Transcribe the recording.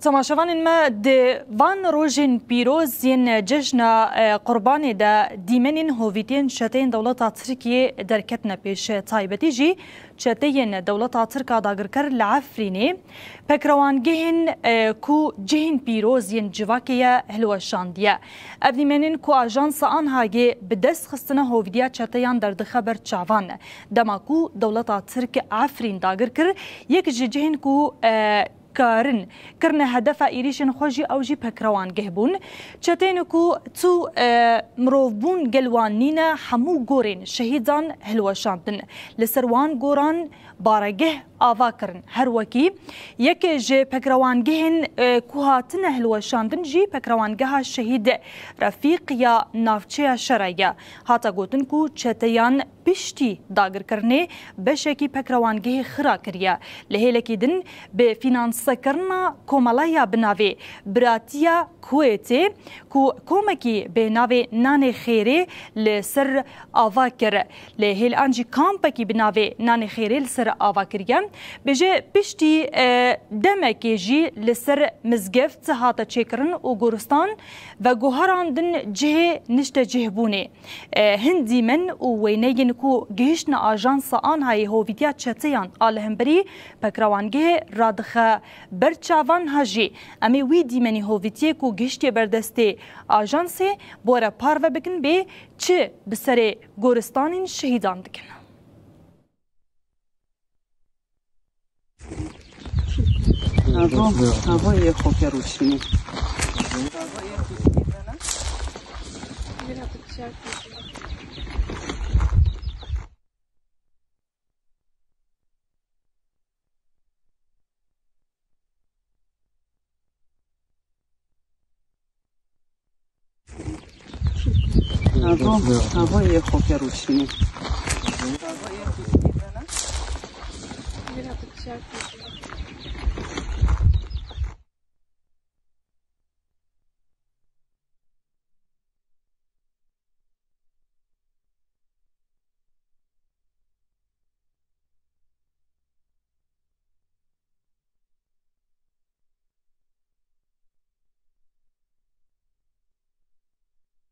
تماشاوان ما وان روژن پیروز ین جشن قربانی دا دیمنین هویتین شتین دولت ترکیه درکتنا پیش تایبتی جی شتین دولت ترکا داگرکر لعفرینی پکروانگهن کو جهن پیروز ین جواکیه هلوشاندیه ابدیمنین کو آژانس آنهاگی بدست خستنا هویدیا شتیان درد خبر چاوان دما کو دولت ترک عفرین داگرکر یک جهن کو کرن هدف ایریشن خوشی او جی پکروان گهبون چتین کو تو مروفبون گلوانین همو گورین شهیدان هلوشاندن لسروان گوران بارگه آوا کرن هر وکی یک جی پکروان گهن کوهاتن هلوشاندن جی پکروان گه شهید رفیق یا نافچه شرعیه هاتا گوتن کو چتیان پشتی داگر کرنه بشکی پکروانگه خرا کریه لهلکی دن به فینانس کرنا کومالایا بناوی براتیا کویتی کو کومکی به ناوی نان خیره لسر آوا کر لهل انجی کامپکی بناوی نان خیره لسر آوا کریه بجه پشتی دمکی جی لسر مزگفت هاتا چکرن و گورستان و گوهران دن جه نشت جهبونه هندی من و وینه کو گهشن آژانس آنهای هویدیا چتیان آلهمبری پکروانگه رادخه برچاوان هجی امی وی دیمنی هویدیه کو گهشتی بردسته آژانس بوره پارو بکن به چه بسر گورستان شهیدان دکن هوای خوک روشنی هوای خوک روشنی